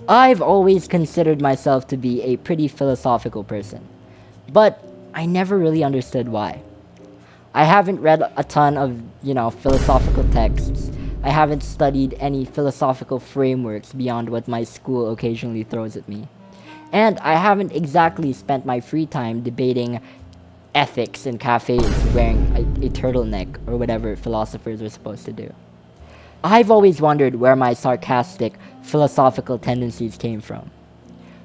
I've always considered myself to be a pretty philosophical person, but I never really understood why. I haven't read a ton of, philosophical texts. I haven't studied any philosophical frameworks beyond what my school occasionally throws at me. And I haven't exactly spent my free time debating ethics in cafes wearing a turtleneck or whatever philosophers are supposed to do. I've always wondered where my sarcastic, philosophical tendencies came from.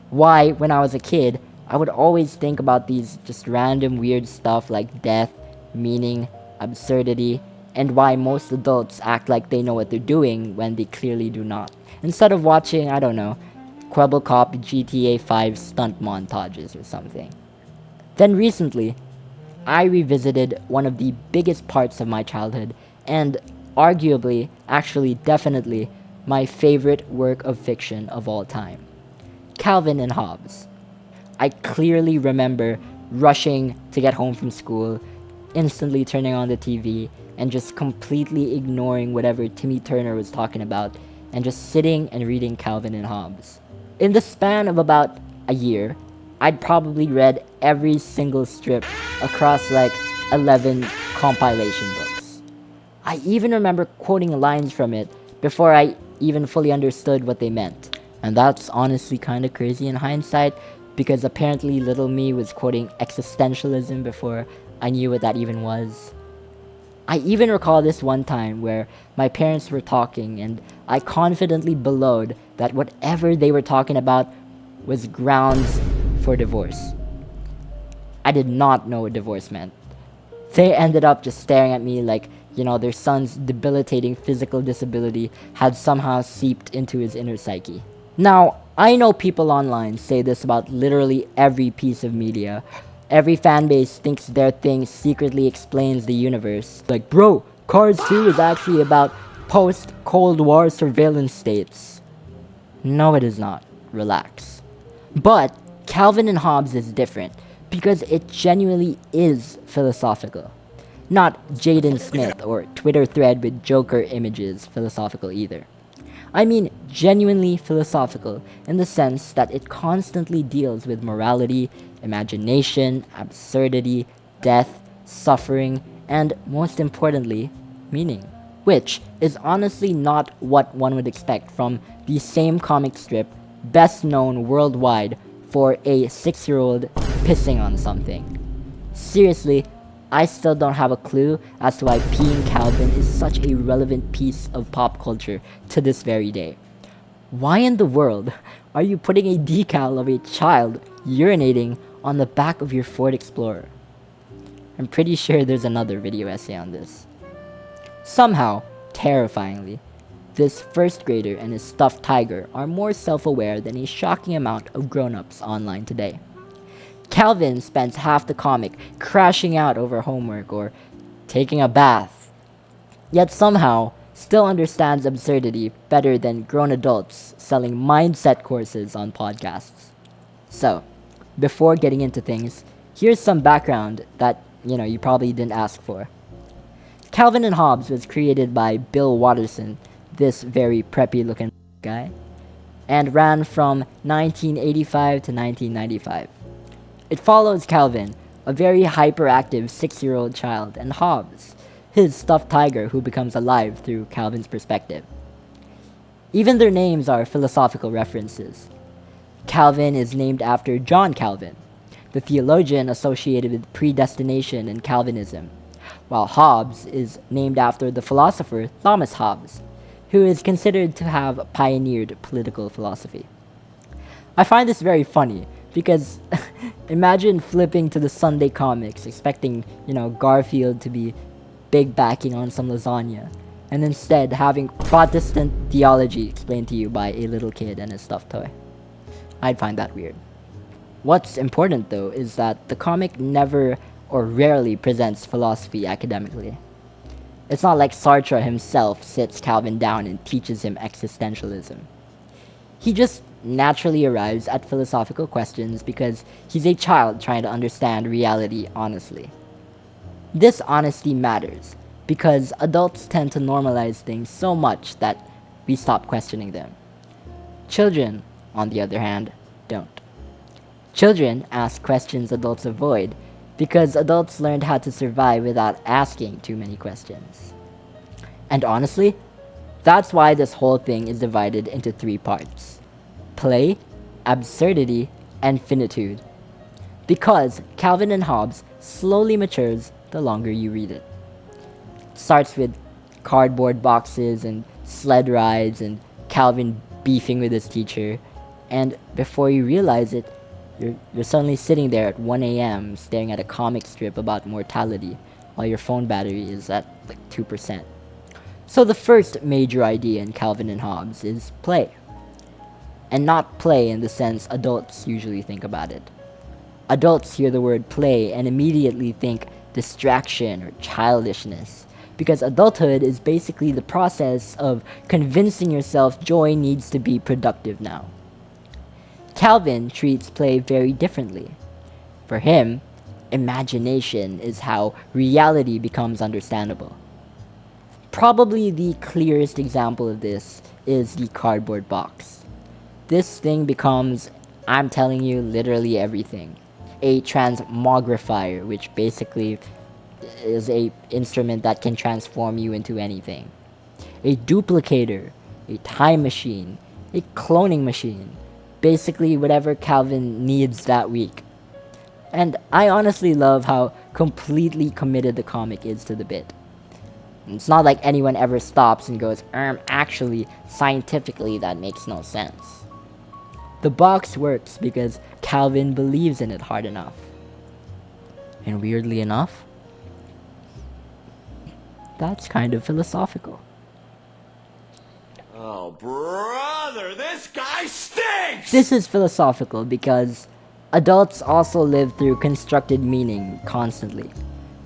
Why, when I was a kid, I would always think about these just random weird stuff like death, meaning, absurdity, and why most adults act like they know what they're doing when they clearly do not. Instead of watching, I don't know, Quebble Cop GTA 5 stunt montages or something. Then recently, I revisited one of the biggest parts of my childhood and arguably, actually definitely, my favorite work of fiction of all time. Calvin and Hobbes. I clearly remember rushing to get home from school, instantly turning on the TV, and just completely ignoring whatever Timmy Turner was talking about, and just sitting and reading Calvin and Hobbes. In the span of about a year, I'd probably read every single strip across like 11 compilation books. I even remember quoting lines from it before I even fully understood what they meant. And that's honestly kind of crazy in hindsight, because apparently little me was quoting existentialism before I knew what that even was. I even recall this one time where my parents were talking and I confidently bellowed that whatever they were talking about was grounds for divorce. I did not know what divorce meant. They ended up just staring at me like, their son's debilitating physical disability had somehow seeped into his inner psyche. Now, I know people online say this about literally every piece of media. Every fan base thinks their thing secretly explains the universe. Like, bro, Cars 2 is actually about post-Cold War surveillance states. No, it is not. Relax. But Calvin and Hobbes is different because it genuinely is philosophical. Not Jaden Smith or Twitter thread with Joker images philosophical either. I mean genuinely philosophical in the sense that it constantly deals with morality, imagination, absurdity, death, suffering, and most importantly, meaning. Which is honestly not what one would expect from the same comic strip best known worldwide for a 6-year-old pissing on something. Seriously, I still don't have a clue as to why peeing Calvin is such a relevant piece of pop culture to this very day. Why in the world are you putting a decal of a child urinating on the back of your Ford Explorer? I'm pretty sure there's another video essay on this. Somehow, terrifyingly, this first grader and his stuffed tiger are more self-aware than a shocking amount of grown-ups online today. Calvin spends half the comic crashing out over homework or taking a bath, yet somehow still understands absurdity better than grown adults selling mindset courses on podcasts. So, before getting into things, here's some background that, you probably didn't ask for. Calvin and Hobbes was created by Bill Watterson, this very preppy looking guy, and ran from 1985 to 1995. It follows Calvin, a very hyperactive 6-year-old child, and Hobbes, his stuffed tiger who becomes alive through Calvin's perspective. Even their names are philosophical references. Calvin is named after John Calvin, the theologian associated with predestination and Calvinism, while Hobbes is named after the philosopher Thomas Hobbes, who is considered to have pioneered political philosophy. I find this very funny because imagine flipping to the Sunday comics expecting, Garfield to be big backing on some lasagna, and instead having Protestant theology explained to you by a little kid and his stuffed toy. I'd find that weird. What's important though is that the comic never or rarely presents philosophy academically. It's not like Sartre himself sits Calvin down and teaches him existentialism. He just naturally arrives at philosophical questions because he's a child trying to understand reality honestly. This honesty matters because adults tend to normalize things so much that we stop questioning them. Children, on the other hand, don't. Children ask questions adults avoid because adults learned how to survive without asking too many questions. And honestly, that's why this whole thing is divided into three parts: play, absurdity, and finitude. Because Calvin and Hobbes slowly matures the longer you read it. It starts with cardboard boxes and sled rides and Calvin beefing with his teacher, and before you realize it, you're suddenly sitting there at 1 a.m. staring at a comic strip about mortality while your phone battery is at like 2%. So the first major idea in Calvin and Hobbes is play. And not play in the sense adults usually think about it. Adults hear the word play and immediately think distraction or childishness, because adulthood is basically the process of convincing yourself joy needs to be productive now. Calvin treats play very differently. For him, imagination is how reality becomes understandable. Probably the clearest example of this is the cardboard box. This thing becomes, I'm telling you, literally everything. A transmogrifier, which basically is a instrument that can transform you into anything. A duplicator, a time machine, a cloning machine. Basically whatever Calvin needs that week. And I honestly love how completely committed the comic is to the bit. It's not like anyone ever stops and goes, actually, scientifically that makes no sense. The box works because Calvin believes in it hard enough. And weirdly enough, that's kind of philosophical. Oh, brother, this guy stinks! This is philosophical because adults also live through constructed meaning constantly.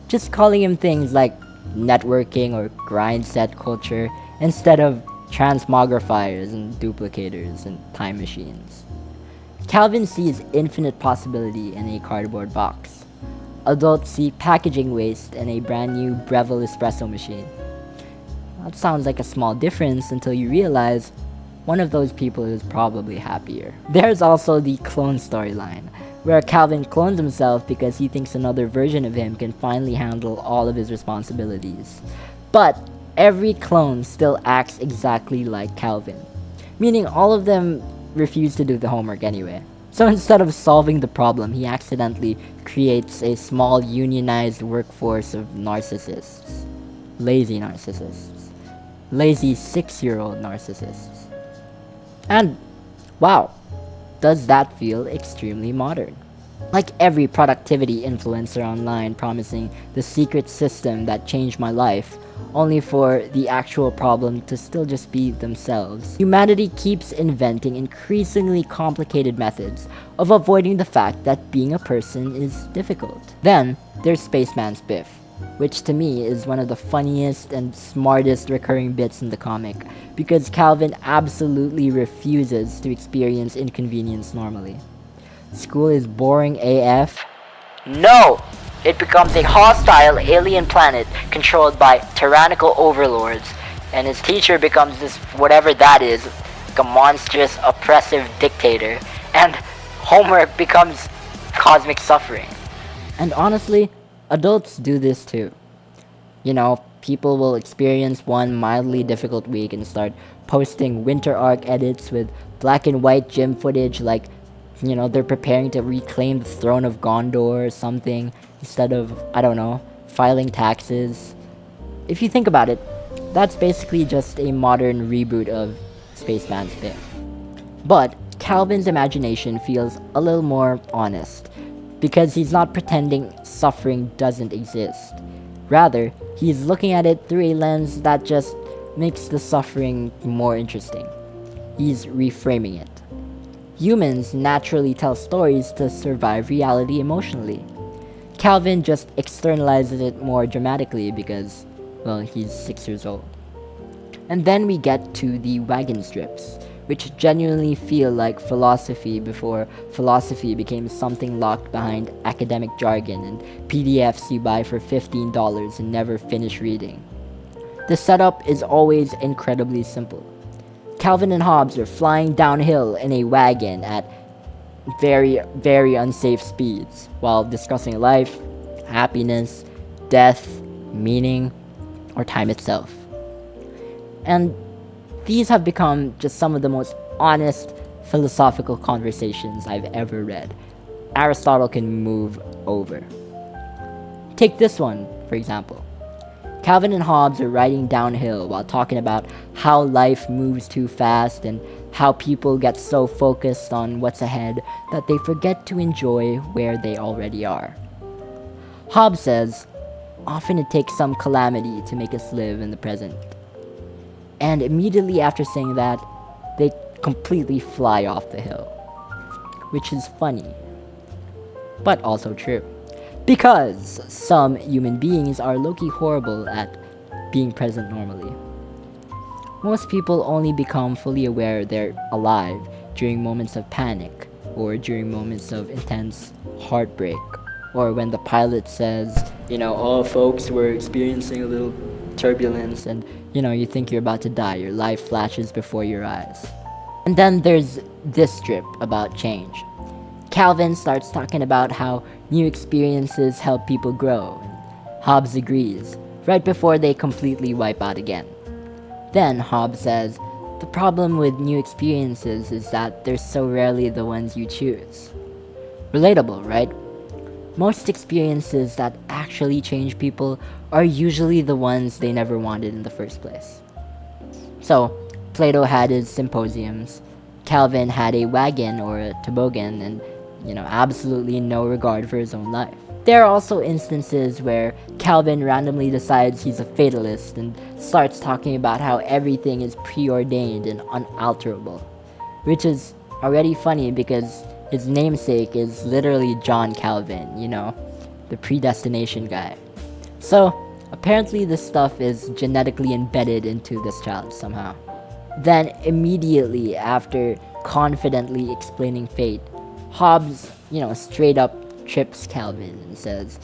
Just calling him things like networking or grind set culture instead of transmogrifiers and duplicators and time machines. Calvin sees infinite possibility in a cardboard box. Adults see packaging waste in a brand new Breville espresso machine. That sounds like a small difference until you realize one of those people is probably happier. There's also the clone storyline, where Calvin clones himself because he thinks another version of him can finally handle all of his responsibilities. But every clone still acts exactly like Calvin, meaning all of them refuse to do the homework anyway. So instead of solving the problem, he accidentally creates a small unionized workforce of narcissists. Lazy narcissists. Lazy 6-year-old narcissists. And, wow, does that feel extremely modern. Like every productivity influencer online promising the secret system that changed my life, only for the actual problem to still just be themselves. Humanity keeps inventing increasingly complicated methods of avoiding the fact that being a person is difficult. Then, there's Spaceman's Biff, which to me is one of the funniest and smartest recurring bits in the comic, because Calvin absolutely refuses to experience inconvenience normally. School is boring AF. No! It becomes a hostile alien planet controlled by tyrannical overlords, and his teacher becomes this whatever that is, like a monstrous, oppressive dictator, and homework becomes cosmic suffering. And honestly, adults do this too. You know, people will experience one mildly difficult week and start posting winter arc edits with black and white gym footage like, you know, they're preparing to reclaim the throne of Gondor or something, instead of, I don't know, filing taxes. If you think about it, that's basically just a modern reboot of Spaceman's Biff. But Calvin's imagination feels a little more honest, because he's not pretending suffering doesn't exist. Rather, he's looking at it through a lens that just makes the suffering more interesting. He's reframing it. Humans naturally tell stories to survive reality emotionally. Calvin just externalizes it more dramatically because, well, he's 6 years old. And then we get to the wagon strips, which genuinely feel like philosophy before philosophy became something locked behind academic jargon and PDFs you buy for $15 and never finish reading. The setup is always incredibly simple. Calvin and Hobbes are flying downhill in a wagon at very, very unsafe speeds while discussing life, happiness, death, meaning, or time itself. And these have become just some of the most honest philosophical conversations I've ever read. Aristotle can move over. Take this one, for example. Calvin and Hobbes are riding downhill while talking about how life moves too fast and how people get so focused on what's ahead that they forget to enjoy where they already are. Hobbes says, often it takes some calamity to make us live in the present. And immediately after saying that, they completely fly off the hill. Which is funny, but also true. Because some human beings are low-key horrible at being present normally. Most people only become fully aware they're alive during moments of panic, or during moments of intense heartbreak, or when the pilot says, oh folks, we're experiencing a little turbulence, and you think you're about to die, your life flashes before your eyes. And then there's this strip about change. Calvin starts talking about how new experiences help people grow, and Hobbes agrees, right before they completely wipe out again. Then Hobbes says, the problem with new experiences is that they're so rarely the ones you choose. Relatable, right? Most experiences that actually change people are usually the ones they never wanted in the first place. So, Plato had his symposiums, Calvin had a wagon or a toboggan, and absolutely no regard for his own life. There are also instances where Calvin randomly decides he's a fatalist and starts talking about how everything is preordained and unalterable, which is already funny because his namesake is literally John Calvin, the predestination guy. So, apparently this stuff is genetically embedded into this child somehow. Then, immediately after confidently explaining fate, Hobbes, straight up trips Calvin and says,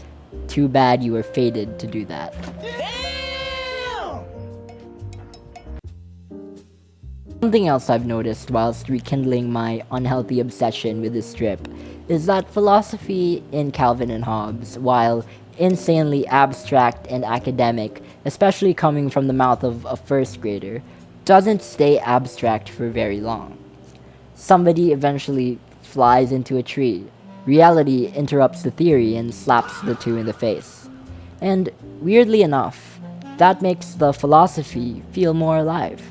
too bad you were fated to do that. Damn! Something else I've noticed whilst rekindling my unhealthy obsession with this strip is that philosophy in Calvin and Hobbes, while insanely abstract and academic, especially coming from the mouth of a first grader, doesn't stay abstract for very long. Somebody eventually flies into a tree. Reality interrupts the theory and slaps the two in the face. And weirdly enough, that makes the philosophy feel more alive.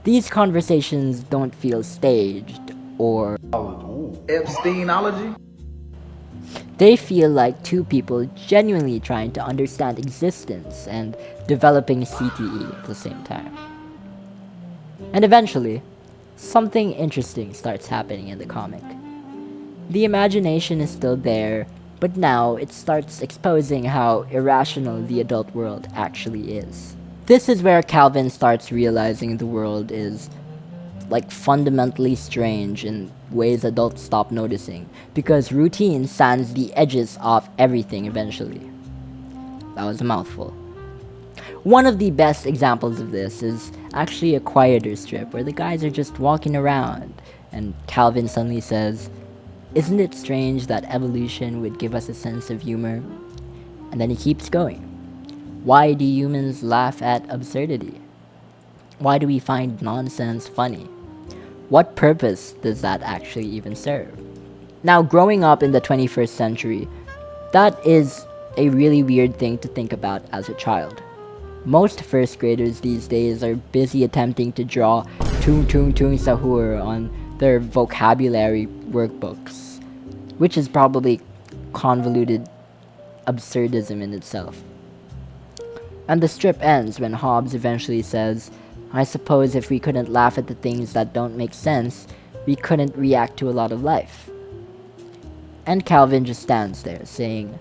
These conversations don't feel staged or Epsteinology? they feel like two people genuinely trying to understand existence and developing CTE at the same time. And eventually, something interesting starts happening in the comic. The imagination is still there, but now it starts exposing how irrational the adult world actually is. This is where Calvin starts realizing the world is fundamentally strange in ways adults stop noticing, because routine sands the edges off everything eventually. That was a mouthful. One of the best examples of this is actually a quieter strip where the guys are just walking around and Calvin suddenly says, "Isn't it strange that evolution would give us a sense of humor?" And then he keeps going. Why do humans laugh at absurdity? Why do we find nonsense funny? What purpose does that actually even serve? Now, growing up in the 21st century, that is a really weird thing to think about as a child. Most first graders these days are busy attempting to draw tung tung tung sahur on their vocabulary workbooks, which is probably convoluted absurdism in itself. And the strip ends when Hobbes eventually says, "I suppose if we couldn't laugh at the things that don't make sense, we couldn't react to a lot of life." And Calvin just stands there saying,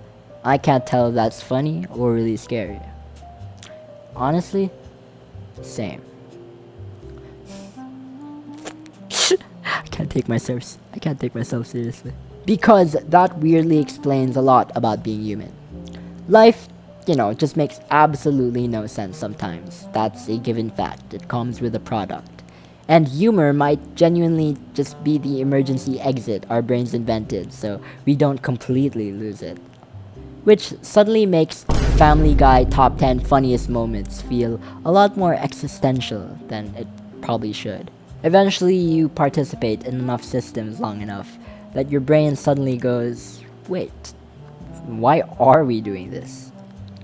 "I can't tell if that's funny or really scary." Honestly, same. I can't take myself seriously. Because that weirdly explains a lot about being human. Life, just makes absolutely no sense sometimes. That's a given fact. It comes with a product. And humor might genuinely just be the emergency exit our brains invented so we don't completely lose it. Which suddenly makes Family Guy top 10 funniest moments feel a lot more existential than it probably should. Eventually, you participate in enough systems long enough that your brain suddenly goes, wait, why are we doing this?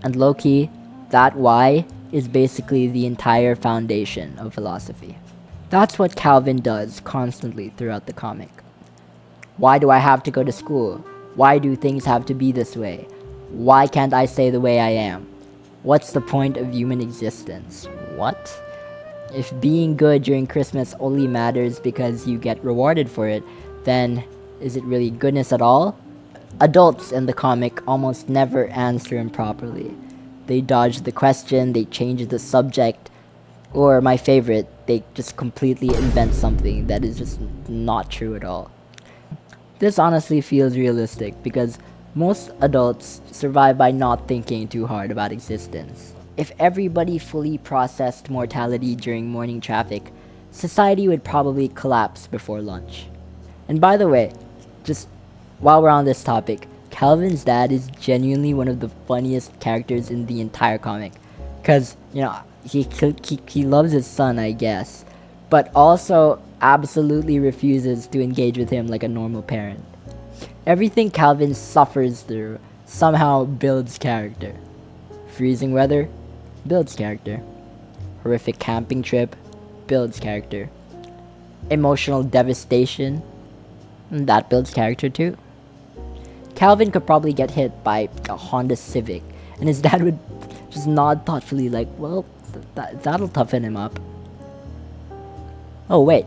And low-key, that why is basically the entire foundation of philosophy. That's what Calvin does constantly throughout the comic. Why do I have to go to school? Why do things have to be this way? Why can't I stay the way I am? What's the point of human existence? What? If being good during Christmas only matters because you get rewarded for it, then is it really goodness at all? Adults in the comic almost never answer him properly. They dodge the question, they change the subject, or my favorite, they just completely invent something that is just not true at all. This honestly feels realistic because most adults survive by not thinking too hard about existence. If everybody fully processed mortality during morning traffic, society would probably collapse before lunch. And by the way, just while we're on this topic, Calvin's dad is genuinely one of the funniest characters in the entire comic. Because, he loves his son, I guess, but also absolutely refuses to engage with him like a normal parent. Everything Calvin suffers through somehow builds character. Freezing weather builds character. Horrific camping trip builds character. Emotional devastation, that builds character too. Calvin could probably get hit by a Honda Civic, and his dad would just nod thoughtfully like, well, that'll toughen him up. Oh wait.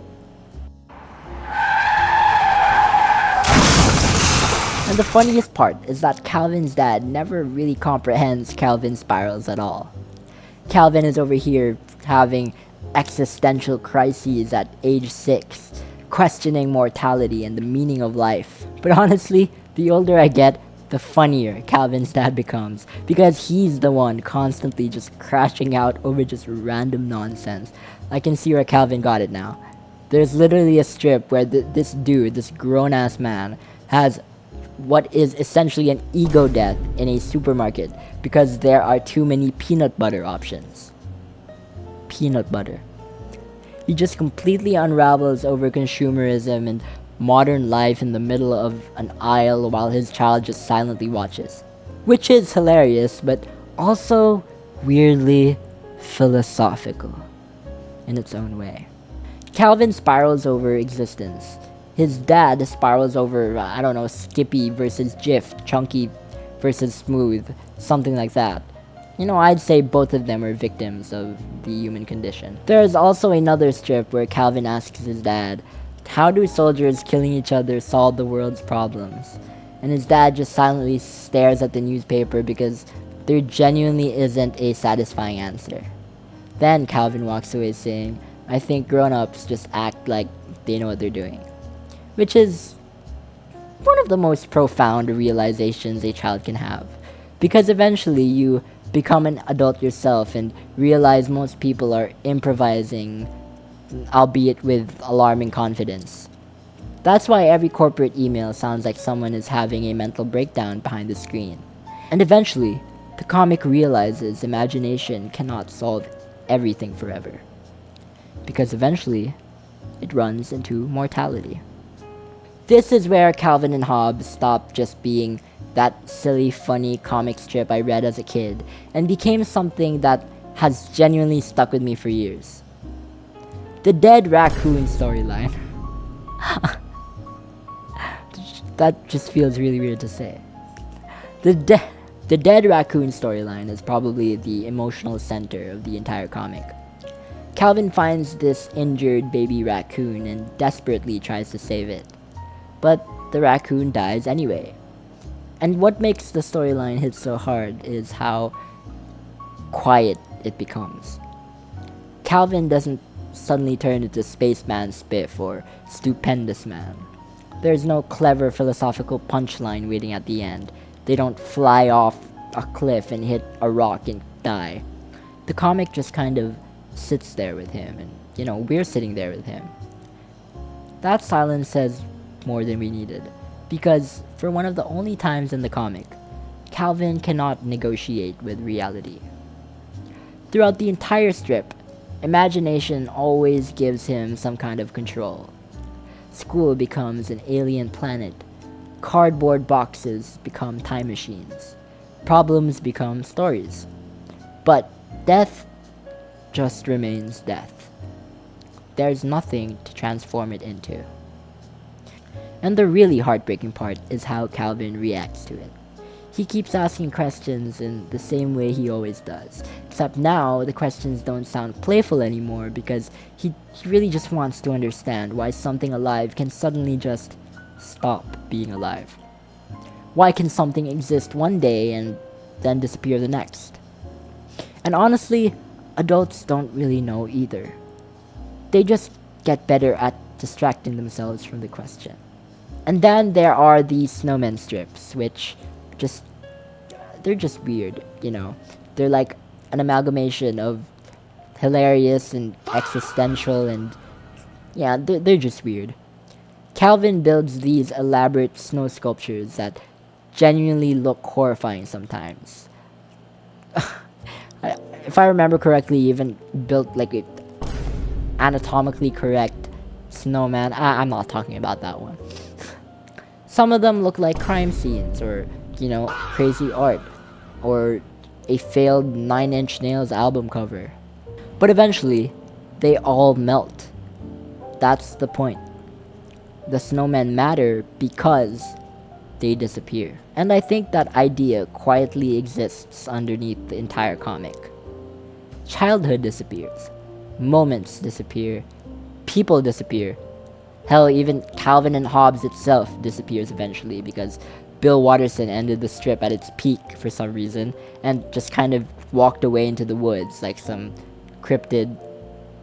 And the funniest part is that Calvin's dad never really comprehends Calvin's spirals at all. Calvin is over here having existential crises at age 6, questioning mortality and the meaning of life. But honestly, the older I get, the funnier Calvin's dad becomes, because he's the one constantly just crashing out over just random nonsense. I can see where Calvin got it now. There's literally a strip where this dude, this grown-ass man, has what is essentially an ego death in a supermarket because there are too many peanut butter options. Peanut butter. He just completely unravels over consumerism and modern life in the middle of an aisle while his child just silently watches. Which is hilarious, but also weirdly philosophical in its own way. Calvin spirals over existence. His dad spirals over, I don't know, Skippy versus Jif, Chunky versus Smooth, something like that. I'd say both of them are victims of the human condition. There's also another strip where Calvin asks his dad, how do soldiers killing each other solve the world's problems? And his dad just silently stares at the newspaper because there genuinely isn't a satisfying answer. Then Calvin walks away saying, I think grown-ups just act like they know what they're doing. Which is one of the most profound realizations a child can have. Because eventually you become an adult yourself and realize most people are improvising, albeit with alarming confidence. That's why every corporate email sounds like someone is having a mental breakdown behind the screen. And eventually, the comic realizes imagination cannot solve everything forever. Because eventually, it runs into mortality. This is where Calvin and Hobbes stopped just being that silly, funny comic strip I read as a kid and became something that has genuinely stuck with me for years. The dead raccoon storyline. That just feels really weird to say. The dead raccoon storyline is probably the emotional center of the entire comic. Calvin finds this injured baby raccoon and desperately tries to save it. But the raccoon dies anyway. And what makes the storyline hit so hard is how quiet it becomes. Calvin doesn't suddenly turn into Spaceman Spiff or Stupendous Man. There's no clever philosophical punchline waiting at the end. They don't fly off a cliff and hit a rock and die. The comic just kind of sits there with him, and we're sitting there with him. That silence says more than we needed, because for one of the only times in the comic, Calvin cannot negotiate with reality. Throughout the entire strip, imagination always gives him some kind of control. School becomes an alien planet. Cardboard boxes become time machines. Problems become stories. But death just remains death. There's nothing to transform it into. And the really heartbreaking part is how Calvin reacts to it. He keeps asking questions in the same way he always does, except now the questions don't sound playful anymore because he really just wants to understand why something alive can suddenly just stop being alive. Why can something exist one day and then disappear the next? And honestly, adults don't really know either. They just get better at distracting themselves from the question. And then there are these snowman strips, which they're just weird, They're like an amalgamation of hilarious and existential, and yeah, they're just weird. Calvin builds these elaborate snow sculptures that genuinely look horrifying sometimes. If I remember correctly, he even built like a anatomically correct snowman. I'm not talking about that one. Some of them look like crime scenes, or crazy art, or a failed Nine Inch Nails album cover. But eventually, they all melt. That's the point. The snowmen matter because they disappear. And I think that idea quietly exists underneath the entire comic. Childhood disappears. Moments disappear. People disappear. Hell, even Calvin and Hobbes itself disappears eventually because Bill Watterson ended the strip at its peak for some reason and just kind of walked away into the woods like some cryptid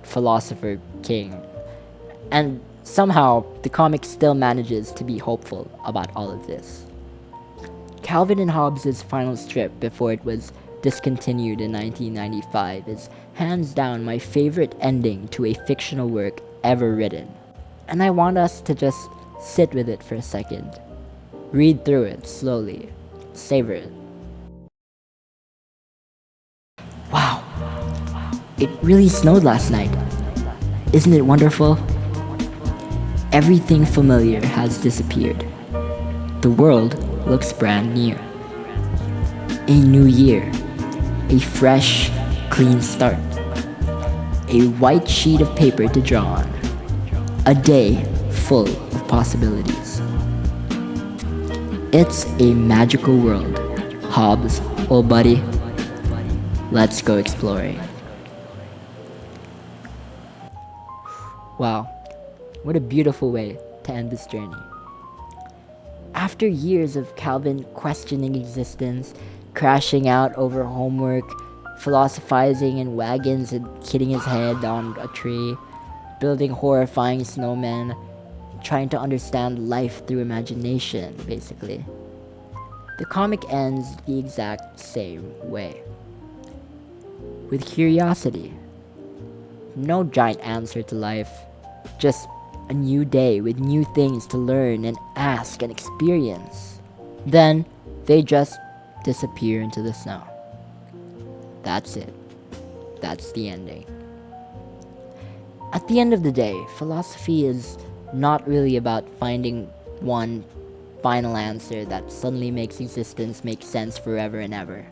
philosopher king. And somehow, the comic still manages to be hopeful about all of this. Calvin and Hobbes' final strip before it was discontinued in 1995 is hands down my favorite ending to a fictional work ever written. And I want us to just sit with it for a second. Read through it slowly. Savor it. Wow. It really snowed last night. Isn't it wonderful? Everything familiar has disappeared. The world looks brand new. A new year. A fresh, clean start. A white sheet of paper to draw on. A day full of possibilities. It's a magical world. Hobbes, old buddy, let's go exploring. Wow, what a beautiful way to end this journey. After years of Calvin questioning existence, crashing out over homework, philosophizing in wagons and hitting his head on a tree, building horrifying snowmen, trying to understand life through imagination, basically. The comic ends the exact same way. With curiosity. No giant answer to life, just a new day with new things to learn and ask and experience. Then they just disappear into the snow. That's it. That's the ending. At the end of the day, philosophy is not really about finding one final answer that suddenly makes existence make sense forever and ever.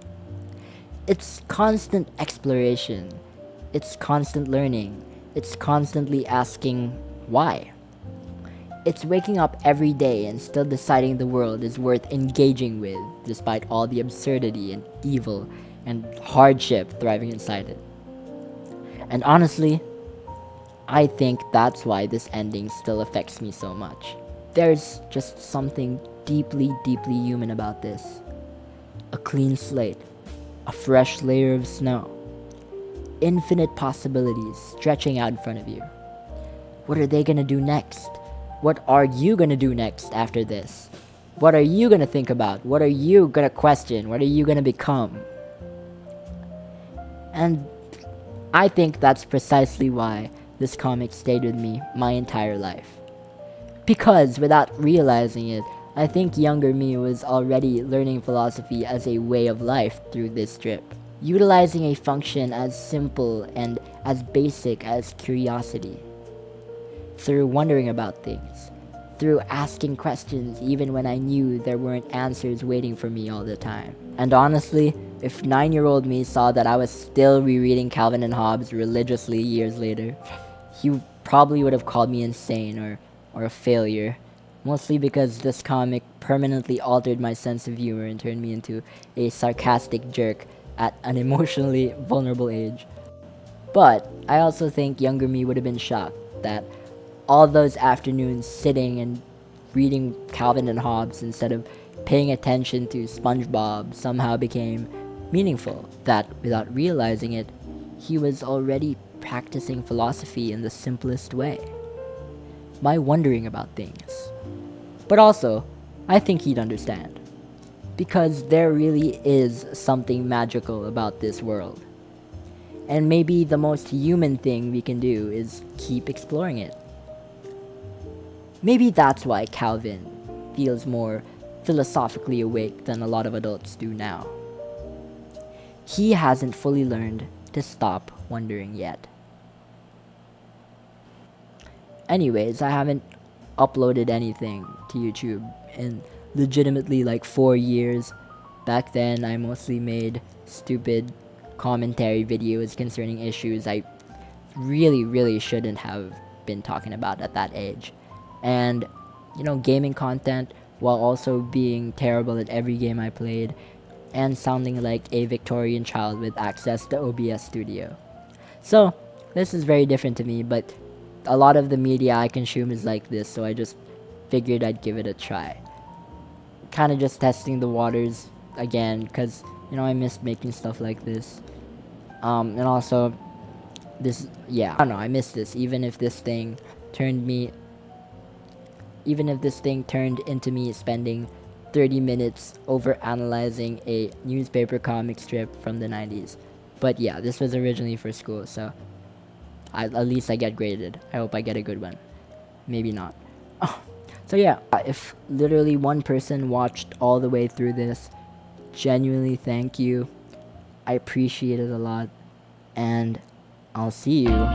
It's constant exploration. It's constant learning. It's constantly asking why. It's waking up every day and still deciding the world is worth engaging with despite all the absurdity and evil and hardship thriving inside it. And honestly, I think that's why this ending still affects me so much. There's just something deeply, deeply human about this. A clean slate, a fresh layer of snow, infinite possibilities stretching out in front of you. What are they gonna do next? What are you gonna do next after this? What are you gonna think about? What are you gonna question? What are you gonna become? And I think that's precisely why this comic stayed with me my entire life. Because, without realizing it, I think younger me was already learning philosophy as a way of life through this strip, utilizing a function as simple and as basic as curiosity. Through wondering about things, through asking questions even when I knew there weren't answers waiting for me all the time. And honestly, if 9-year-old me saw that I was still rereading Calvin and Hobbes religiously years later, he probably would have called me insane or a failure. Mostly because this comic permanently altered my sense of humor and turned me into a sarcastic jerk at an emotionally vulnerable age. But I also think younger me would have been shocked that all those afternoons sitting and reading Calvin and Hobbes instead of paying attention to SpongeBob somehow became meaningful. That, without realizing it, he was already practicing philosophy in the simplest way, by wondering about things. But also, I think he'd understand, because there really is something magical about this world. And maybe the most human thing we can do is keep exploring it. Maybe that's why Calvin feels more philosophically awake than a lot of adults do now. He hasn't fully learned to stop wondering yet. Anyways, I haven't uploaded anything to YouTube in legitimately like 4 years. Back then, I mostly made stupid commentary videos concerning issues I really shouldn't have been talking about at that age. And, gaming content while also being terrible at every game I played and sounding like a Victorian child with access to OBS Studio. So, this is very different to me, but a lot of the media I consume is like this, so I just figured I'd give it a try. Kind of just testing the waters again, because, I miss making stuff like this. And also, I don't know, I miss this, even if this thing turned into me spending 30 minutes over analyzing a newspaper comic strip from the 90s. But yeah, this was originally for school, so at least I get graded. I hope I get a good one. Maybe not. So yeah, if literally one person watched all the way through this, genuinely thank you. I appreciate it a lot, and I'll see you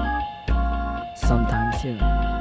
sometime soon.